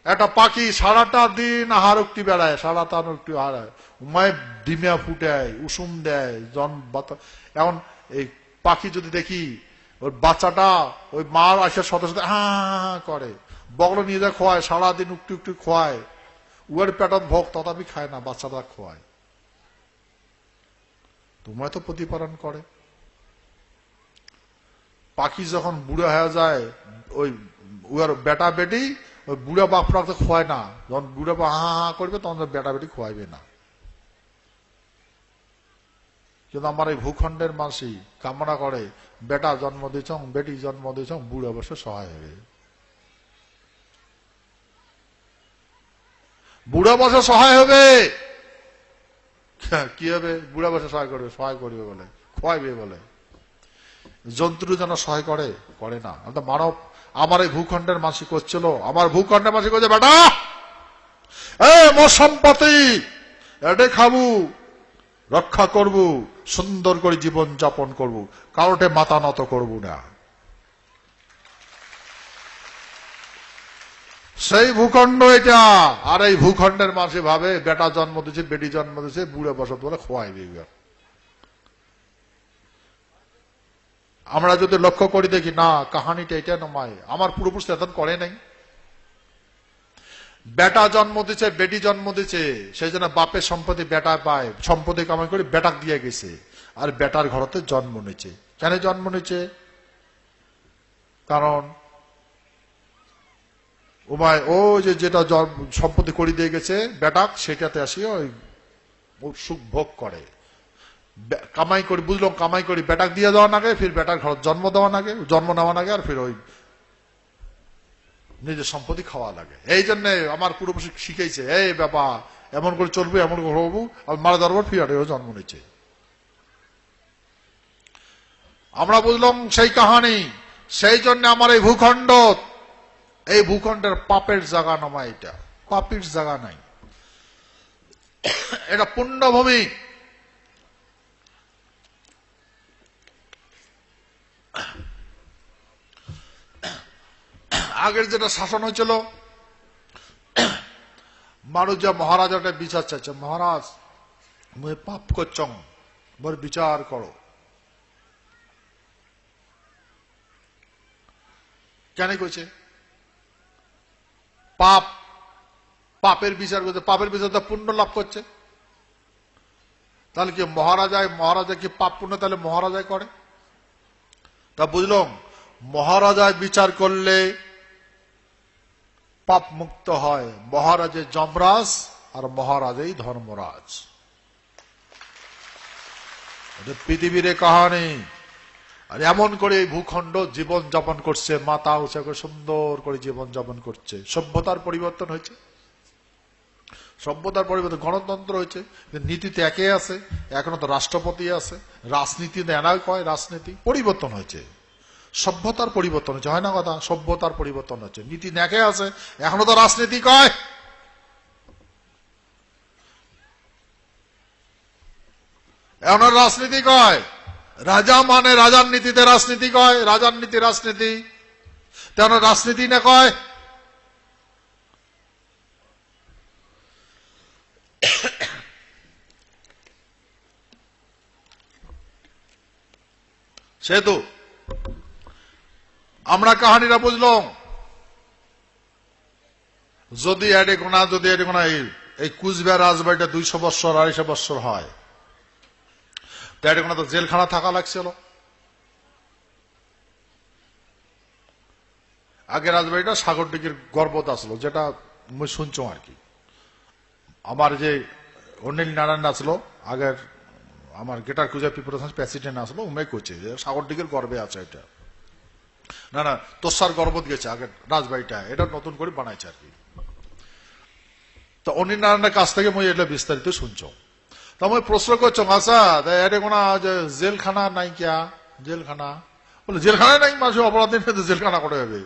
একটা পাখি সারাটা দিন আহার উক্তি বেড়ায়, সারাটা উক্তি হারায়, উমায় ডিমিয়া ফুটায়, উষুম দেয়, এখন এই পাখি যদি দেখি ওর বাচ্চাটা ওই মার আসার সাথে সাথে হা করে, বগলো নিয়ে যায় খোয়ায়, সারাদিন উক্তি উক্তি খোয়ায়, উয়ার পেটত ভোগ তথাপি খায় না, বাচ্চাটা খোয়ায়। তোমায় তো প্রতিপালন করে। পাখি যখন বুড়ো হয়ে যায়, ওই উয়ার বেটা বেটি ওই বুড়া বাপরা তো খোয়ায় না, যখন বুড়া বা হা হা করবে তখন বেটা বেটি খোয়াইবে না। কিন্তু আমার এই ভূখণ্ডের মানুষই কামনা করে বেটা জন্ম দিচ্ছ, বেটি জন্ম দিচ্ছ, বুড়া বসে সহায় হবে, বুড়া বসে সহায় হবে। কি হবে? বুড়া বসে সহায় করবে, সহায় করবে বলে, খোয়াইবে বলে। জন্তু যেন সহায় করে, করে না। মানব আমার এই ভূখণ্ডের মাসি করছিল, আমার ভূখণ্ডের মাসি করছে বেটা মোর সম্পত্তি এটে খাবো, রক্ষা করব, সুন্দর করে জীবন যাপন করব, কারোটে মাথা নত করব না। সেই ভূখণ্ড এটা। আর এই ভূখণ্ডের মাসে ভাবে বেটা জন্ম দিচ্ছে, বেটি জন্ম দিচ্ছে, বুড়ে বসত বলে খোয়াইবে। আমরা যদি লক্ষ্য করি দেখি না, কাহানিটা এটা নয়, আমার পূর্বপুরুষ এতন করে নাই। বেটা জন্ম দিচ্ছে, বেটি জন্ম দিচ্ছে, সেই জন্য বাপের সম্পত্তি বেটা পায়, সম্পত্তি কামাই করে বেটাক দিয়ে গেছে, আর বেটার ঘরতে জন্ম নিচ্ছে। কেন জন্ম নিচ্ছে? কারণ উমায় ও যেটা সম্পত্তি করে দিয়ে গেছে বেটাক, সেটাতে আসি ওই সুখ ভোগ করে, কামাই করি, বুঝলাম কামাই করি বেটাক দিয়ে দেওয়া নাগে, ফির বেটার ঘর জন্ম দেওয়া নাগে, জন্ম নেওয়া নাগে, আর ফির ওই নিজের সম্পত্তি খাওয়া লাগে। এই জন্য আমার পূর্বপুরুষ শিখেছে, এই বাবা এমন করে চলবো, এমন করে হবো, আর মারা দরবার ফিরে জন্ম নিচ্ছে। আমরা বুঝলাম সেই কাহানি। সেই জন্য আমার এই ভূখণ্ড, এই ভূখণ্ডের পাপের জায়গা নামা, এটা পাপের জায়গা নাই, এটা পুণ্যভূমি। আগের যেটা শাসন হয়েছিল, মানুষ যা মহারাজাটা বিচার চাইছে, মহারাজ মুই পাপ করছং, মোর বিচার করো। কেন কইছে? পাপ, পাপের বিচার করছে, পাপের বিচার তো পুণ্য লাভ করছে। তাহলে কি মহারাজা কি পাপ পুণ্য তাহলে মহারাজায় করে? তা বুঝলাম মহারাজায় বিচার করলে পাপ মুক্ত হয়। মহারাজে যমরাজ আর মহারাজেই ধর্মরাজ। পৃথিবীর কাহানি। আর এমন করে এই ভূখণ্ড জীবন যাপন করছে, মাথা উঁচা করে সুন্দর করে জীবন যাপন করছে। সভ্যতার পরিবর্তন হয়েছে, সভ্যতার পরিবর্তন, গণতন্ত্র হয়েছে, নীতিতে একে আছে, এখনো তো রাষ্ট্রপতি আছে, রাজনীতি এনাই কয় রাজনীতি, পরিবর্তন হয়েছে, সভ্যতার পরিবর্তন হয়েছে, হয় না কথা? সভ্যতার পরিবর্তন হচ্ছে, নীতি একে আছে, এখনো তো রাজনীতি কয়। এখন রাজনীতি কয়, রাজা মানে রাজার নীতিতে রাজনীতি কয়, রাজার নীতি রাজনীতি, তেমন রাজনীতি না কয়। সেহেতু আমরা কাহানিরা বুঝলাম, যদি এই কুচবিহার রাজবাড়িটা 200 বৎসর 250 বৎসর হয়, তো এডেকোনা তো জেলখানা থাকা লাগছিল। আগে রাজবাড়িটা সাগরডিঘির গর্বত আসলো, যেটা মুই শুনছো আর কি। আমার যে অনিল নারায়ণ আসলো, আগের আমার গেটার কুজা পিপোরেশন প্রেসিডেন্ট আসলো, উমে কইছে যে সাগরডিঘির গর্বে আছে এটা। না না, তোষার গর্বত গেছে আগের রাজবাড়িটা, এটা নতুন করে বানাইছে আর কি। তো অনিল নারায়ণের কাছ থেকে মুই এটা বিস্তারিত শুনছো। তা মুই প্রশ্ন করছো, আচ্ছা এটা কোন জেলখানা নাই কিয়া? জেলখানা বলে জেলখানা নাই, মানুষ অপরাধী জেলখানা করে হবে।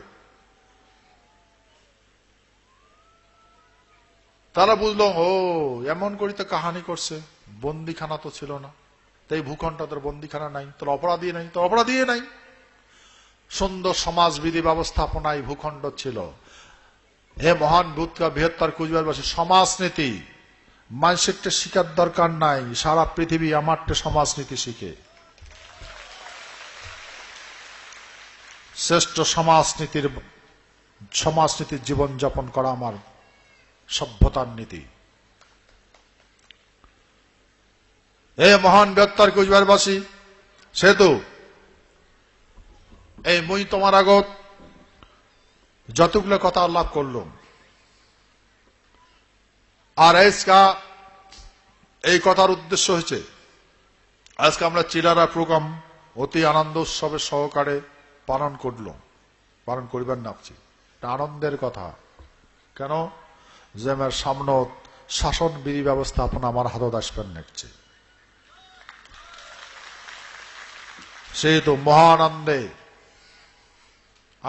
তারা বুঝলো, ও এমন করি তো কাহানি করছে, বন্দিখানা তো ছিল না, তাই ভূখণ্ড তোর বন্দিখানা নাই, তোর অপরাধী নাই, তোর অপরাধী নাই। সুন্দর সমাজবিধি ব্যবস্থাপনায় ভূখণ্ড ছিল। হে মহান বৃহত্তর কুচবিহারবাসী, সমাজনীতি মানুষের শিখার দরকার নাই, সারা পৃথিবী আমার সমাজনীতি শিখে। শ্রেষ্ঠ সমাজনীতির জীবন যাপন করা আমার সভ্যতার নীতি। হে মহান বৃহত্তর কুচবিহারবাসী, সেহেতু এই মুই তোমার আগত যতগুলো কথা আলাপ করলাম, আর আজকা এই কথার উদ্দেশ্য হয়েছে, আজকে আমরা চিলারা প্রোগ্রাম অতি আনন্দ উৎসবের সহকারে পালন করিবার নাপছি। এটা আনন্দের কথা। কেন? যে আমার সামনে শাসন বিধি ব্যবস্থাপনা আমার হাতত আসবেন নেছে, সেহেতু মহানন্দে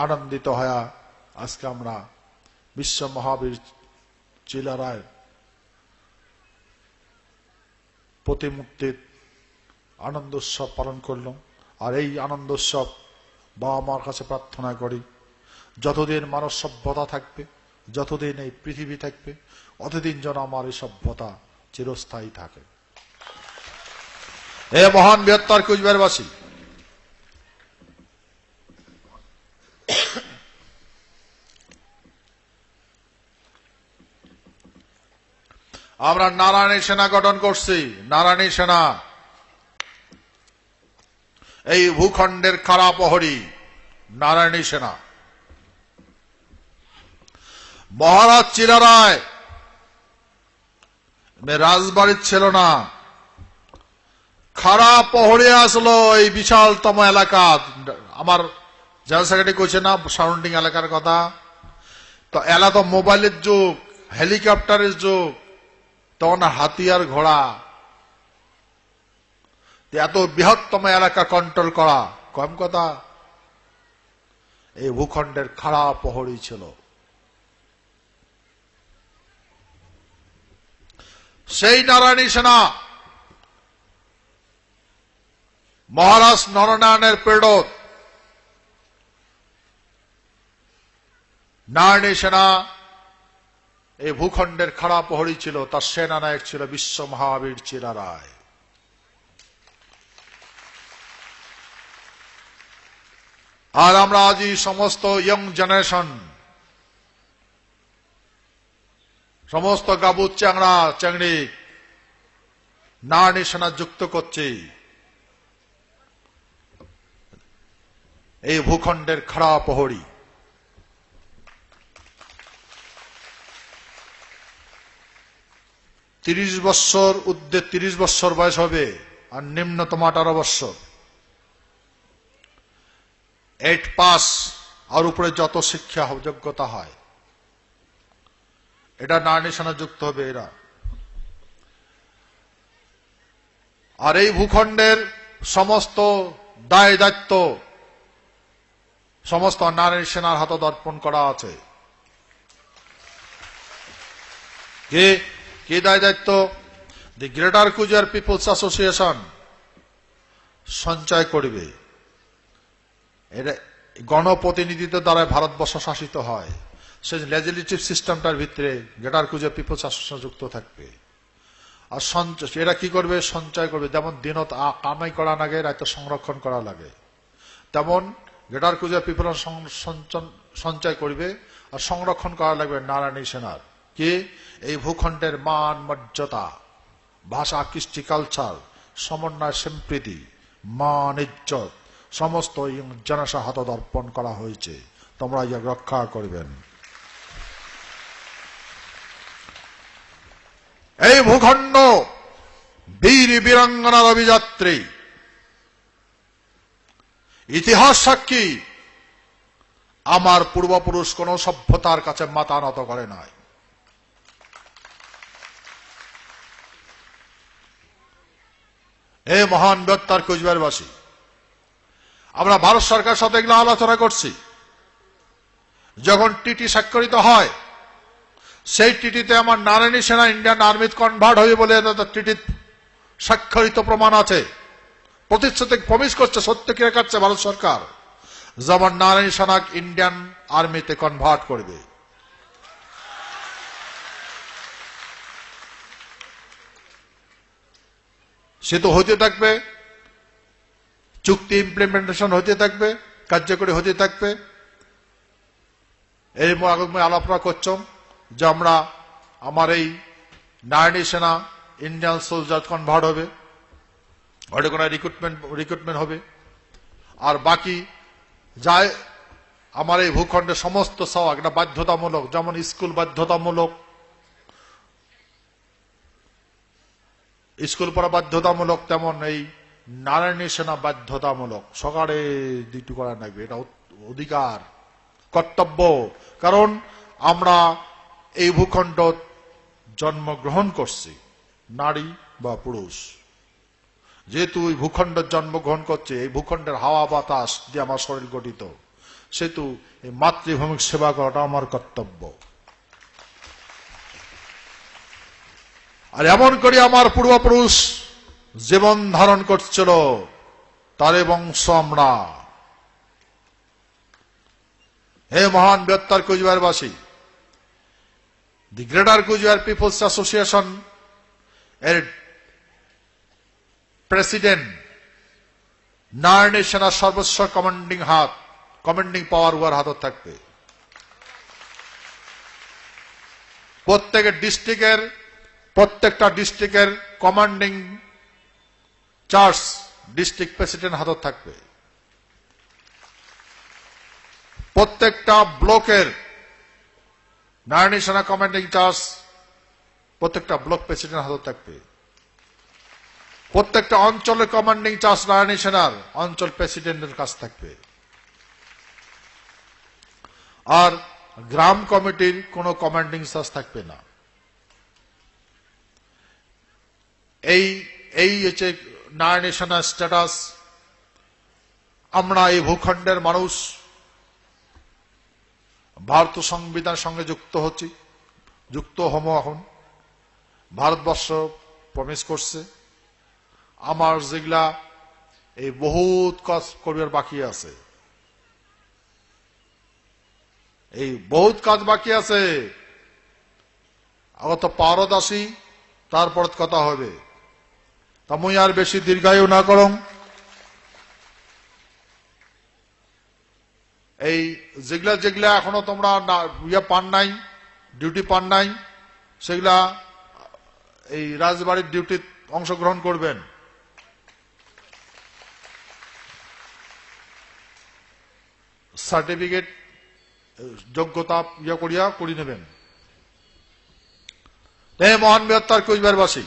আনন্দিত হয়া আজকে আমরা বিশ্ব মহাবীর চিলারায় প্রতিমূর্তির আনন্দ উৎসব পালন করলাম। আর এই আনন্দ উৎসব বাবা মার কাছে প্রার্থনা করি, যতদিন মানব সভ্যতা থাকবে, যতদিন এই পৃথিবী থাকবে, অতদিন যেন আমার এই সভ্যতা চিরস্থায়ী থাকে। এ মহান বৃহত্তর কুচবিহারবাসী, আমরা নারায়ণী সেনা গঠন করছি। নারায়ণী সেনা এই ভূখণ্ডের খাড়া প্রহরী, নারায়ণী সেনা। মহারাজ চিলারায় রাজবাড়ির ছিল না, খাড়া প্রহরী আসলো এই বিশালতম এলাকা। আমার জেনারেল সেক্রেটারি কইছে না সারাউন্ডিং এলাকার কথা, তো এলা তো মোবাইলের যুগ, হেলিকপ্টারের যুগ, তখন হাতিয়ার ঘোড়া, এত বৃহত্তম এলাকা কন্ট্রোল করা কম কথা। এই ভূখণ্ডের খাড়া প্রহরী ছিল। সেই নারায়ণী সেনা মহারাজ নরনারায়ণের প্রেরক। নারায়ণী সেনা এই ভূখণ্ডের খাড়া প্রহরী ছিল, তার সেনানায়ক ছিল বিশ্ব মহাবীর চিলারায়। আর আমরা আজই সমস্ত ইয়ং জেনারেশন, সমস্ত গাবুত চ্যাংড়া চ্যাংড়ি নারায়ণী সেনা যুক্ত করছি এই ভূখণ্ডের খাড়া প্রহরী। 30 বৎসর ঊর্ধ্বে 30 বৎসর বয়স হবে, আর নিম্নতম 18 বৎসর। 8 পাস আর উপরে যত শিক্ষা যোগ্যতা হয় এটা নারী নিশানা যুক্ত হবে এরা। আর এই ভূখণ্ডের সমস্ত দায় দায়িত্ব সমস্ত নারী সেনার হাতে অর্পণ করা আছে। কি দায় দায়িত্ব? The greater Cooch Behar people's association সঞ্চয় করবে। এটা গণপ্রতিনিধিত্ব দ্বারা ভারতবর্ষ শাসিত হয়, সেই লেজিসলেটিভ সিস্টেমটার ভিতরে গ্রেটার কুচবিহার পিপলস অ্যাসোসিয়েশন যুক্ত থাকবে। আর এরা কি করবে? সঞ্চয় করবে। যেমন দিনত কামাই করা লাগে, রাতে সংরক্ষণ করা লাগে, তেমন গ্রেটার কুচবিহার পিপলস সঞ্চয় করবে আর সংরক্ষণ করা লাগবে নারায়ণী সেনার। কি? এই ভূখণ্ডের মান মর্যাদা, ভাষা, কৃষ্টি, কালচার, সমন্বয়, সম্প্রীতি, মান, ইজ্জত সমস্ত জনসা হাত অর্পণ করা হয়েছে। তোমরা ইয়া রক্ষা করবেন। এই ভূখণ্ড বীর বীরাঙ্গনার অভিযাত্রী, ইতিহাস সাক্ষী। আমার পূর্বপুরুষ কোন সভ্যতার কাছে মাথা নত করে নাই। এই মহান বৃহত্তর কোচবিহারবাসী, আমরা ভারত সরকার সাথে এগুলো আলোচনা করছি। যখন টিটি স্বাক্ষরিত হয়, সেই টিটিতে আমার নারায়ণী সেনা ইন্ডিয়ান আর্মিত কনভার্ট হয়ে বলে টিটির স্বাক্ষরিত প্রমাণ আছে। প্রতিশ্রুতি প্রমিস করছে, সত্য কি রাখছে ভারত সরকার, যেমন নারায়ণী সেনা ইন্ডিয়ান আর্মিতে কনভার্ট করবে। সে তো হতে থাকবে, চুক্তি ইমপ্লিমেন্টেশন হতে থাকবে, কার্যকরী হতে থাকবে। এই আলোচনা করছম যে আমরা আমার এই নারায়ণী সেনা ইন্ডিয়ান সোলজার কনভার্ট হবে, ওটা কোনো রিক্রুটমেন্ট হবে। আর বাকি যায় আমার এই ভূখণ্ডের সমস্ত সব একটা বাধ্যতামূলক, যেমন স্কুল বাধ্যতামূলক, স্কুল পড়া বাধ্যতামূলক, তেমন এই নারায়ণী সেনা বাধ্যতামূলক। সকালে ডিউটি করা লাগবে, এটা অধিকার, কর্তব্য। কারণ আমরা এই ভূখণ্ড জন্মগ্রহণ করছি, নারী বা পুরুষ, যেহেতু এই ভূখণ্ড জন্মগ্রহণ করছে, এই ভূখণ্ডের হাওয়া বাতাস দিয়ে আমার শরীর গঠিত, সেহেতু এই মাতৃভূমির সেবা করাটা আমার কর্তব্য। আর এমন করে আমার পূর্বপুরুষ জীবন ধারণ করছিল, তারে বংশ আমরা। হে মহান বৃহত্তর কোচবিহারবাসী, the greater Cooch Behar people's association এর প্রেসিডেন্ট নারায়ণী সেনার সর্বোচ্চ কমান্ডিং পাওয়ার উহার হাতত থাকবে। প্রত্যেকটা ডিস্ট্রিক্টের কমান্ডিং চার্জ ডিস্ট্রিক্ট প্রেসিডেন্ট হাতত থাকবে। প্রত্যেকটা ব্লকের নারায়ণী সেনা কমান্ডিং চার্জ প্রত্যেকটা ব্লক প্রেসিডেন্ট হাতত থাকবে। প্রত্যেকটা অঞ্চলের কমান্ডিং চার্জ নারায়ণী সেনার অঞ্চল প্রেসিডেন্টের কাছ থাকবে। আর গ্রাম কমিটির কোন কমান্ডিং চার্জ থাকবে না। এই হচ্ছে নারায়ণী সেনার স্ট্যাটাস। আমরা এই ভূখণ্ডের মানুষ ভারত সংবিধানের সঙ্গে যুক্ত হম। এখন ভারতবর্ষ প্রমিস করছে। আমার যেগুলা এই বহুত কাজ করবার বাকি আছে, এই বহুত কাজ বাকি আছে। আগত পারদ আসি, তারপর কথা হবে। তা মুই আর বেশি দীর্ঘায়ু না করং। এই যেগুলা এখনো তোমরা পান নাই, ডিউটি পান নাই, সেগুলা এই রাজবাড়ির ডিউটি অংশগ্রহণ করবেন। সার্টিফিকেট যোগ্যতা করি নেবেন। হে মহান বৃহত্তর কোচবিহারবাসী,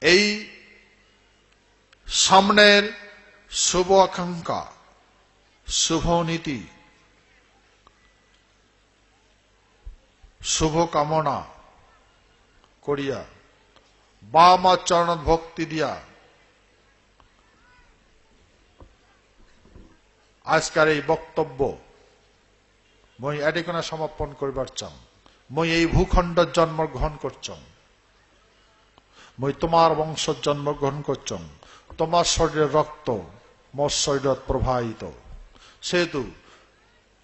এই সামনের শুভ আকাঙ্ক্ষা, শুভ নীতি, শুভ কামনা করিয়া বা মা চরণ ভক্তি দিয়া আজকের এই বক্তব্য মই এডিকোনা সমাপন করিবার চাম। মই এই ভূখণ্ডের জন্মগ্রহণ করছম, মই তোমার বংশ জন্মগ্রহণ করছম, তোমার শরীরের রক্ত মোর শরীরত প্রবাহিত, সেহেতু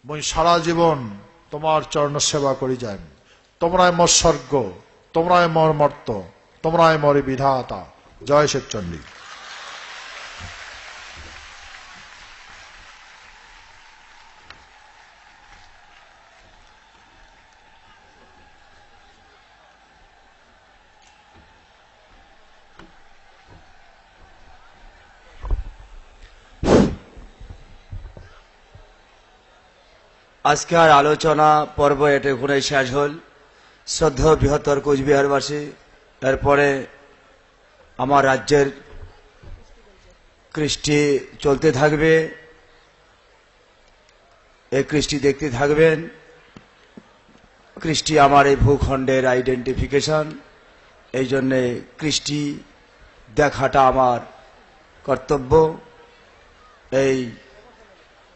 মই সারা জীবন তোমার চরণ সেবা করি যাই। তোমরাই মোর স্বর্গ, তোমরাই মোর মর্ত, তোমরাই মোর বিধাতা। জয় শিবচণ্ডী। আজকের আলোচনা পর্ব এটুকুনে শেষ হল। শ্রদ্ধেয় বৃহত্তর কোচবিহারবাসী, এরপরে আমার রাজ্যের কৃষ্টি চলতে থাকবে, এই কৃষ্টি দেখতে থাকবেন। কৃষ্টি আমার এই ভূখণ্ডের আইডেন্টিফিকেশন, এই জন্যে কৃষ্টি দেখাটা আমার কর্তব্য।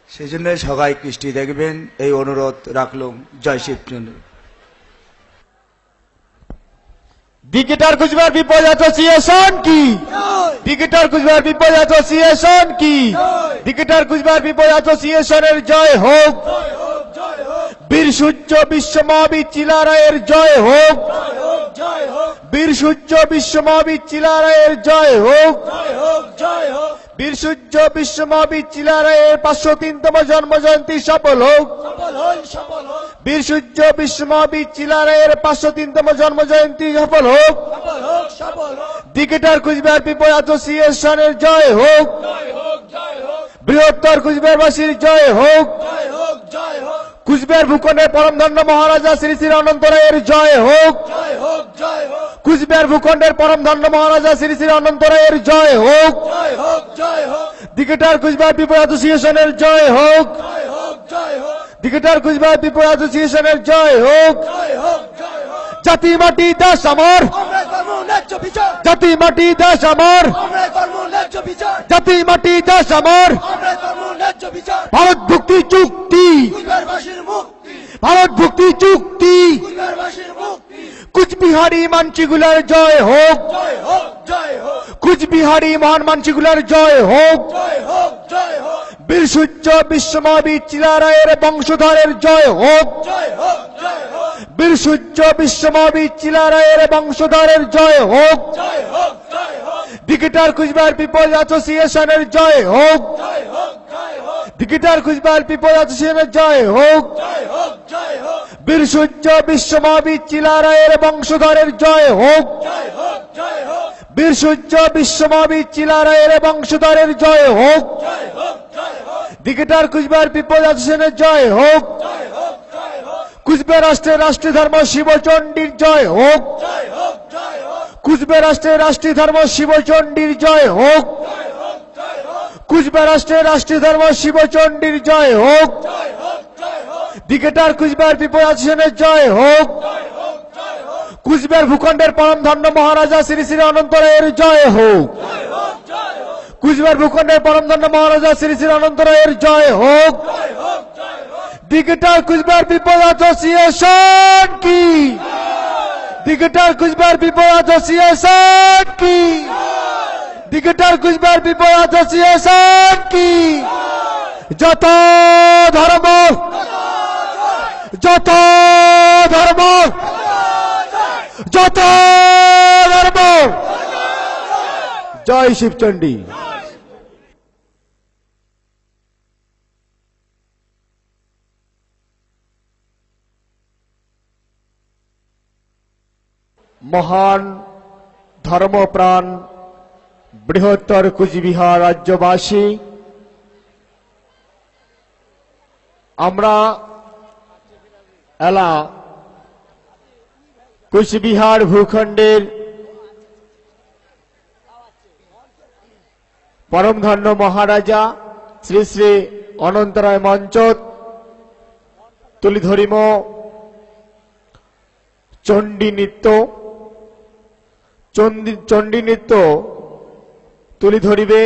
সেই জন্য সবাই কৃষ্টি দেখবেন, এই অনুরোধ রাখলাম। জয় Shibchandra. Greater Coochbehar people association কি? ক্রিকেটার কুচবিহার পিপল অ্যাসোসিয়েশন কি? ক্রিকেটার কুচবিহার পিপল অ্যাসোসিয়েশনের জয় হোক। বীর সূর্য বিশ্ব মহাবীর চিলা রায়ের জয় হোক। বীর সূর্য বিশ্ব মহাবীর চিলা রায়ের জয় হোক। বীর সূর্য বিশ্ব মহাবীর চিলা রায়ের 503তম জন্মজয়ন্তী সফল হোক। বীর সূর্য বিশ্ব মহাবীর চিলা রায়ের 503তম জন্মজয়ন্তী সফল হোক। ক্রিকেটার কুচবিহার পিপল অ্যাসোসিয়েশনের জয় হোক। বৃহত্তর কুচবিহারবাসীর জয় হোক। কুচবিহার ভূখণ্ডের পরমধন্য মহারাজা শ্রী শ্রী অনন্ত রায়ের জয় হোক। কুচবিহার ভূখণ্ডের পরমধন্য মহারাজা শ্রী শ্রী অনন্ত রায়ের জয় হোক। ক্রিকেটার কুচবিহার পিপল অ্যাসোসিয়েশনের জয় হোক। ক্রিকেটার কুচবিহার পিপল অ্যাসোসিয়েশনের জয় হোক। জাতি মাটি দেশ আমার, জাতি মাটি দেশ আমার, জাতি মাটি দেশ আমার। ভারত ভুক্তি চুক্তি, ভারত ভুক্তি চুক্তি, কুচবিহারি মানসিগুলার জয় হোক। কুচবিহারি মহান মানসিগুলার জয় হোক। বীর সূর্য বিশ্ব মহাবীর চিলা রায়ের বংশধরের জয় হোক। বীর সূর্য বিশ্ব মহাবীর চিলা রায়ের বংশধরের জয় হোক। ক্রিকেটার কুচবিহার পিপল অ্যাসোসিয়েশনের জয় হোক। ক্রিকেটার কুচবিহার পিপল অ্যাসোসিয়েশনের জয় হোক। বীর সূর্য বিশ্ব মহাবীর চিলা রায়ের বংশধরের জয় হোক। বীর সূর্য বিশ্ব মহাবীর চিলা রায়ের বংশধরের জয় হোক। ক্রিকেটার কুচবিহার পিপল অ্যাসোসিয়েশনের জয় হোক। কুচবিহার রাষ্ট্রের রাষ্ট্রীয় ধর্ম শিবচণ্ডীর জয় হোক। কুচবিহার রাষ্ট্রের রাষ্ট্রীয় ধর্ম শিবচণ্ডীর জয় হোক। কুচবিহার রাষ্ট্রের রাষ্ট্রীয় ধর্ম শিবচণ্ডীর জয় হোক। ক্রিকেটার কুচবিহার পিপল অ্যাসোসিয়েশনের জয় হোক। কুচবিহার ভূখণ্ডের পরমধন্য মহারাজা শ্রী শ্রী অনন্ত রায়ের জয় হোক। কুচবিহার ভূখণ্ডের পরমধন্য মহারাজা শ্রী শ্রী অনন্ত রায়ের জয় হোক। ক্রিকেটার কুচবিহার পিপল অ্যাসোসিয়েশন কি? ক্রিকেটার কুচবিহার পিপল অ্যাসোসিয়েশন কি? ক্রিকেটার কুচবিহার পিপল অ্যাসোসিয়েশন কি? যত ধর্ম, যত ধর্ম, যত ধর্ম। জয় শিবচণ্ডী। মহান ধর্মপ্রাণ বৃহত্তর কুচবিহার রাজ্যবাসী, আমরা এলা কুচবিহার ভূখণ্ডের পরমধন্য মহারাজা শ্রী শ্রী অনন্তরায় মঞ্চ তুলি ধরিম চণ্ডী নৃত্য চণ্ডী নৃত্য তুলি ধরিবে